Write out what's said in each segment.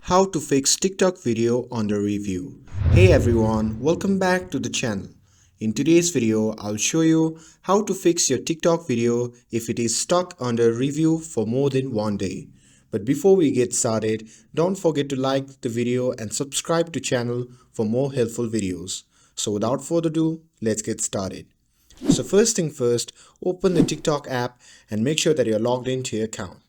How to fix TikTok video under review. Hey everyone, welcome back to the channel. In today's video, I'll show you how to fix your TikTok video if it is stuck under review for more than one day. But before we get started, don't forget to like the video and subscribe to channel for more helpful videos. So without further ado, let's get started. So first thing first, open the TikTok app and make sure that you're logged into your account.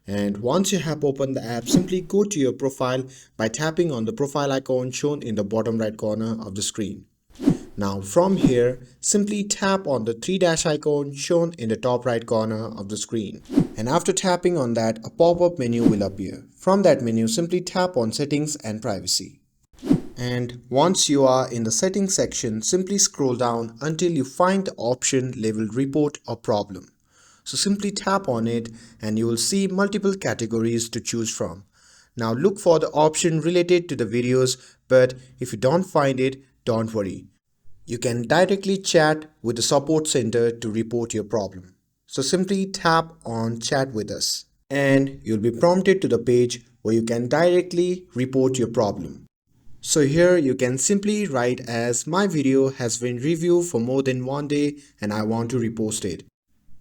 And once you have opened the app, simply go to your profile by tapping on the profile icon shown in the bottom right corner of the screen. Now from here, simply tap on the three dash icon shown in the top right corner of the screen. And after tapping on that, a pop-up menu will appear. From that menu, simply tap on Settings and Privacy. And once you are in the settings section, simply scroll down until you find the option labeled Report or Problem. So simply tap on it and you will see multiple categories to choose from. Now look for the option related to the videos, but if you don't find it, don't worry. You can directly chat with the support center to report your problem. So simply tap on Chat with us and you'll be prompted to the page where you can directly report your problem. So here you can simply write as my video has been reviewed for more than one day and I want to repost it.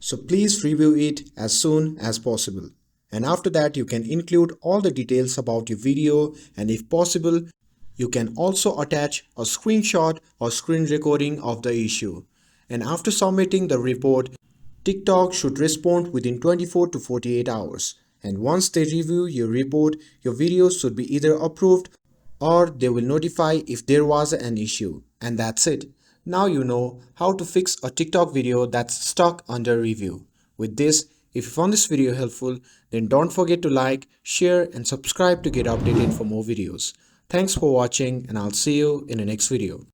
So please review it as soon as possible. And after that, you can include all the details about your video, and if possible, you can also attach a screenshot or screen recording of the issue. And after submitting the report, TikTok should respond within 24 to 48 hours. And once they review your report, your video should be either approved or they will notify if there was an issue. And that's it. Now you know how to fix a TikTok video that's stuck under review. With this, if you found this video helpful, then don't forget to like, share and subscribe to get updated for more videos. Thanks for watching and I'll see you in the next video.